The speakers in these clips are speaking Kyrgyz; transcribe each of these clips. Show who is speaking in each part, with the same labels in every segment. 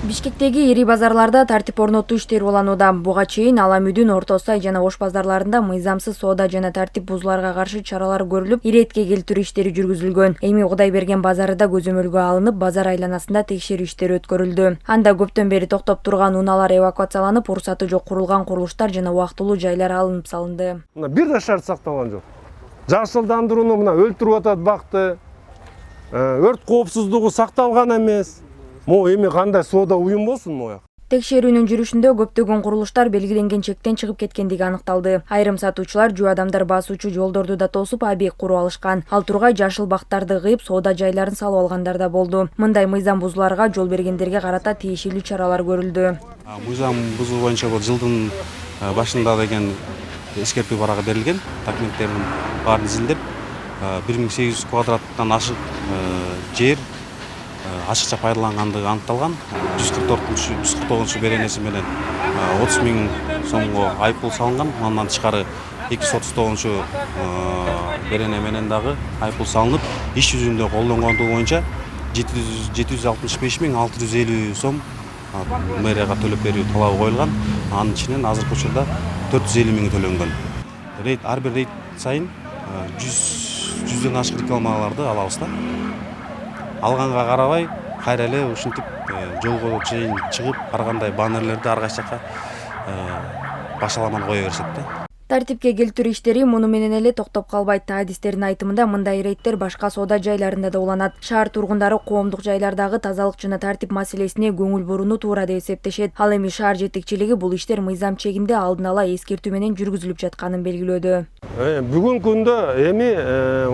Speaker 1: Бишкектеги ири базарларда тартип орнотуу иштери уланууда. Буга чейин Ала Мүдүн, Орто Сай жана Ош базарларында мыйзамсыз соода жана тартип бузууларга каршы чаралар көрүлүп, иретке келтирүү иштери жүргүзүлгөн. Эми Кудайберген базары да көзөмөлгө алынып, базар айланасында текшерүү иштери өткөрүлдү. Анда көптөн бери токтоп турган унаалар эвакуацияланып, уруксаты жок курулган курулуштар жана убактылуу жайлар алынып салынды.
Speaker 2: Бир да шарт сакталган жок. Жашылдандырууну өлтүрүп атат бакты. Өрт коопсуздугу сакталган эмес. Эми кандай соода уюм болсун мояк.
Speaker 1: Текшерүүнүн жүрүшүндө көптөгөн курулуштар белгиленген чектен чыгып кеткендиги аныкталды. Айрым сатуучулар жөө адамдар басуучу жолдорду да тосуп объект куруп алышкан. Ал тургай жашыл бактарды кыйып, соода жайларын салып алгандар да болду. Мындай мыйзам бузууларга жол бергендерге карата тиешелүү чаралар көрүлдү.
Speaker 3: Мыйзам бузуу боюнча бул жылдын башында деген эскертүү барага берилген. Документтердин баарын изилдеп, 1800 квадраттан ашык жер ашыкча пайдалангандыгы аныкталган. 149 беренеси менен 30 000 сомго айыппул салынган. Андан тышкары 239 берене менен дагы айыппул салынып, иш жүзүндө колдонгондугу боюнча 765 650 сом мэрияга төлөп берүү талабы коюлган. Анын ичинен азыркы учурда 450 000 төлөнгөн. Ар бир рейд сайын 100дөн ашык рекламаларды алабыз да. Алганга карабай, кайра эле ушинтип жолго чейин чыгып, ар кандай баннерлерди ар кайсы жакка башаламан кое беришет да.
Speaker 1: Тартипке келтирүү иштери муну менен эле токтоп калбайт. Таадистердин айтымында мындай рейдтер башка соода жайларында да уланат. Шаар тургундары коомдук жайлардагы тазалык жана тартип маселесине көңүл бурууну туура деп эсептешет. Ал эми шаар жетекчилиги бул иштер мыйзам чегинде алдын ала эскертүү менен жүргүзүлүп жатканын белгилөөдө.
Speaker 2: Бүгүнкү күндө эми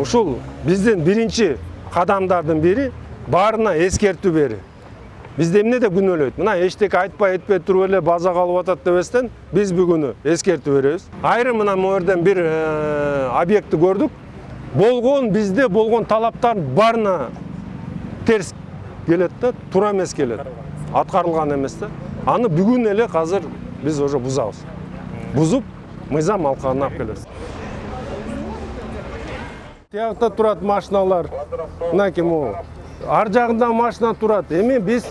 Speaker 2: ушул биздин биринчи кадамдардын бири баарына эскертүү берүү. Бизде эмне деп күнөөлөйт? Мына эчтеке айтпай этпей туруп эле база калып атат дебестен, биз бүгүнү эскертүү беребиз. Айрым мына могерден бир объектти көрдүк. Бизде болгон талаптардын баарына терс келет да, туура эмес келет. Аткарылган эмес да. Аны бүгүн эле азыр биз уже бузабыз. Бузуп, мыйзам алкагына алып келебиз. Тиякта турат машиналар. Мынакей ар жагында машина турат. Эми биз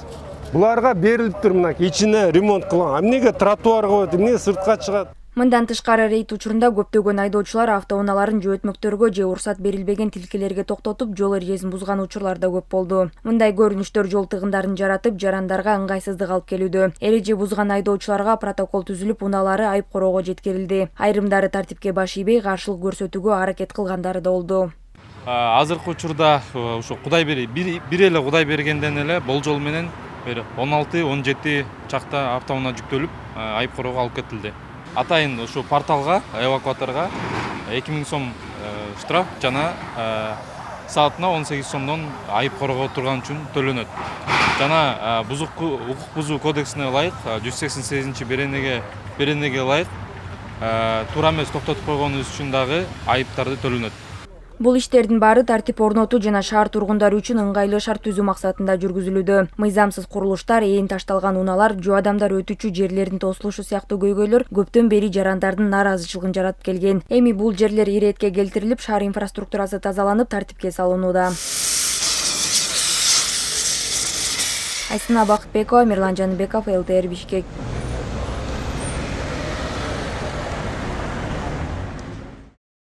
Speaker 2: буларга берилиптир, мынакей ичине ремонт кылган. Эмнеге тротуар коет, эмне сыртка чыгат?
Speaker 1: Мындан тышкары рейд учурунда көптөгөн айдоочулар автоунааларын жөөтмөктөргө же уруксат берилбеген тилкелерге токтотуп, жол эрежесин бузган учурлар да көп болду. Мындай көрүнүштөр жол тыгындарын жаратып, жарандарга ыңгайсыздык алып келүүдө. Эреже бузган айдоочуларга протокол түзүлүп, унаалары айып короого жеткирилди. Айрымдары тартипке баш ийбей, каршылык көрсөтүүгө аракет кылгандары да болду.
Speaker 4: Азыркы учурда ушу бир эле Кудайбергенден эле болжол менен 16-17 чакта автоунаа жүктөлүп, айып короого алып кетилди. Атайын ушу порталга, эвакуаторго 2000 сом штраф жана саатына 18 сомдон айып короого турган үчүн төлөнөт. Жана укук бузуу кодексине ылайык 188 беренеге ылайык туура эмес токтотуп койгонубуз үчүн дагы айыптарды төлөнөт.
Speaker 1: Бул иштердин баары тартип орнотуу жана шаар тургундары үчүн ыңгайлуу шарт түзүү максатында жүргүзүлүүдө. Мыйзамсыз курулуштар, ээн ташталган унаалар, жөө адамдар өтүүчү жерлердин тосулушу сыяктуу көйгөйлөр көптөн бери жарандардын нааразычылыгын жаратып келген. Эми бул жерлер иретке келтирилип, шаар инфраструктурасы тазаланып, тартипке салынууда. Айсына Бакытбекова, Мирлан Жаныбеков, ЛТР Бишкек.